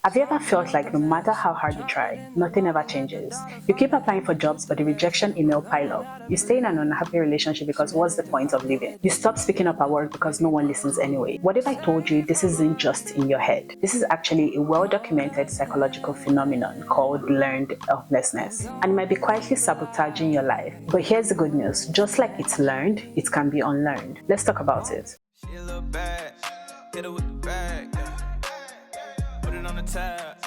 Have you ever felt like no matter how hard you try, nothing ever changes? You keep applying for jobs, but the rejection email pile up. You stay in an unhappy relationship because what's the point of living? You stop speaking up at work because no one listens anyway. What if I told you this isn't just in your head? This is actually a well-documented psychological phenomenon called learned helplessness. And it might be quietly sabotaging your life. But here's the good news. Just like it's learned, it can be unlearned. Let's talk about it. She a little bad, hit her with the bag, yeah. Put it on the tab,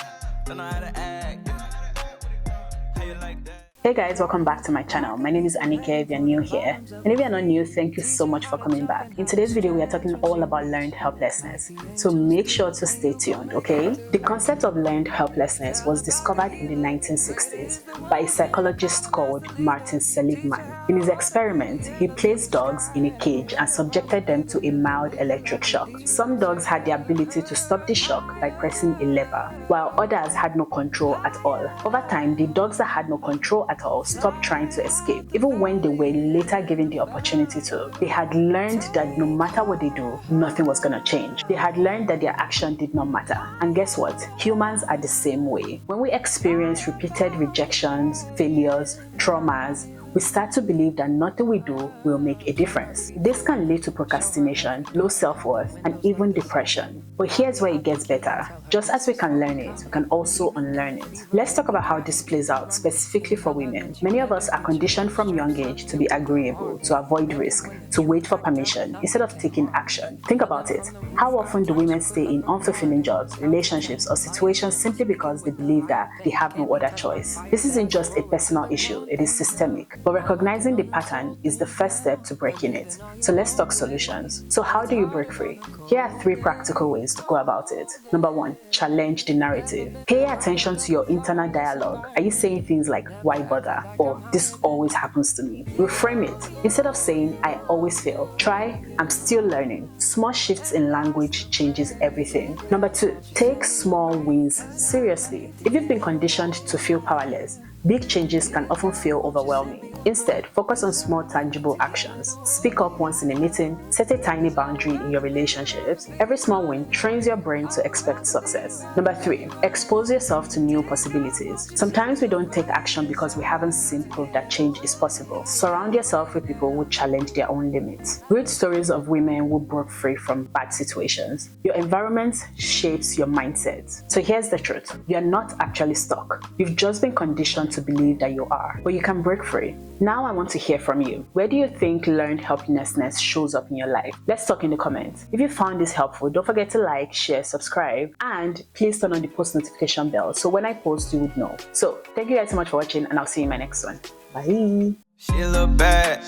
don't know how to act, yeah. How you like that? Hey guys, welcome back to my channel. My name is Anike if you're new here. And if you're not new, thank you so much for coming back. In today's video, we are talking all about learned helplessness. So make sure to stay tuned, okay? The concept of learned helplessness was discovered in the 1960s by a psychologist called Martin Seligman. In his experiment, he placed dogs in a cage and subjected them to a mild electric shock. Some dogs had the ability to stop the shock by pressing a lever, while others had no control at all. Over time, the dogs that had no control at all stopped trying to escape, even when they were later given the opportunity to. They had learned that no matter what they do, nothing was going to change. They had learned that their action did not matter. And guess what? Humans are the same way. When we experience repeated rejections, failures, traumas, we start to believe that nothing we do will make a difference. This can lead to procrastination, low self-worth, and even depression. But here's where it gets better. Just as we can learn it, we can also unlearn it. Let's talk about how this plays out, specifically for women. Many of us are conditioned from young age to be agreeable, to avoid risk, to wait for permission, instead of taking action. Think about it. How often do women stay in unfulfilling jobs, relationships, or situations simply because they believe that they have no other choice? This isn't just a personal issue, it is systemic. But recognizing the pattern is the first step to breaking it. So let's talk solutions. So how do you break free? Here are 3 practical ways to go about it. Number 1, challenge the narrative. Pay attention to your internal dialogue. Are you saying things like, why bother? Or this always happens to me? Reframe it. Instead of saying, I always fail, try, I'm still learning. Small shifts in language changes everything. Number 2, take small wins seriously. If you've been conditioned to feel powerless, big changes can often feel overwhelming. Instead, focus on small, tangible actions. Speak up once in a meeting, set a tiny boundary in your relationships. Every small win trains your brain to expect success. Number 3, expose yourself to new possibilities. Sometimes we don't take action because we haven't seen proof that change is possible. Surround yourself with people who challenge their own limits. Read stories of women who broke free from bad situations. Your environment shapes your mindset. So here's the truth. You're not actually stuck. You've just been conditioned to believe that you are, but you can break free. Now I want to hear from you. Where do you think learned helplessness shows up in your life? Let's talk in the comments. If you found this helpful, don't forget to like, share, subscribe, and please turn on the post notification bell so when I post you would know. So thank you guys so much for watching, and I'll see you in my next one. Bye. She a little bad,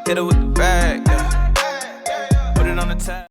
hit her with the bag, yeah. Put it on the tab.